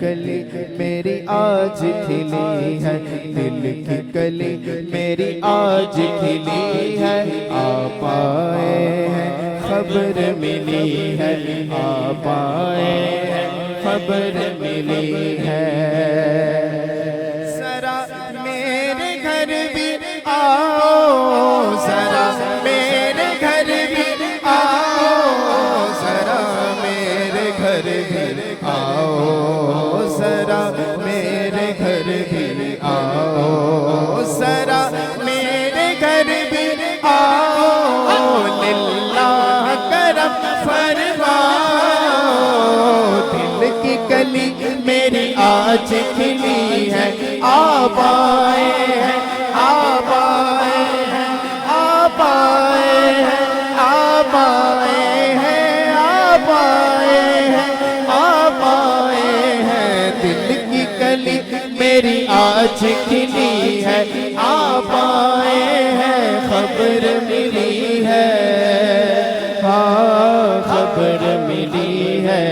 کلی میری آج کھلی ہے، دل کی کلی میری آج کھلی ہے، آپ آئے ہیں خبر ملی ہے، آپ آئے ہیں خبر ملی ہے۔ ذرا میرے گھر بھی آؤ، ذرا میرے گھر بھی آؤ، ذرا میرے گھر بھی آؤ، ذرا میرے گھر بھی آؤ، ذرا میرے گھر بھی آؤ، للہ کرم فرماؤ، دل کی کلی میری آج کھلی ہے، آپ آئے ہیں، آپ آئے ہیں، آپ آئے ہیں، آپ آئے ہیں، آپ آئے ہیں، آپ آئے ہیں، دل کی کلی میری آج کھلی ہے، آپ آئے ہیں خبر ملی ہے، ہاں خبر ملی ہے۔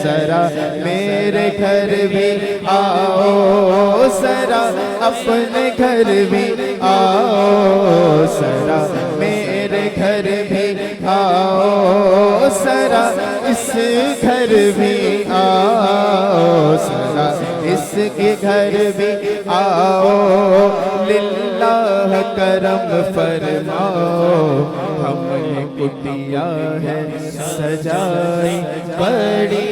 ذرا میرے گھر بھی آؤ، ذرا اپنے گھر بھی آؤ، ذرا میرے گھر بھی آؤ، ذرا اس گھر بھی آؤ، ذرا اس کے گھر بھی آؤ، للہ کرم فرماؤ، ہم نے کٹیا ہے سجائی بڑی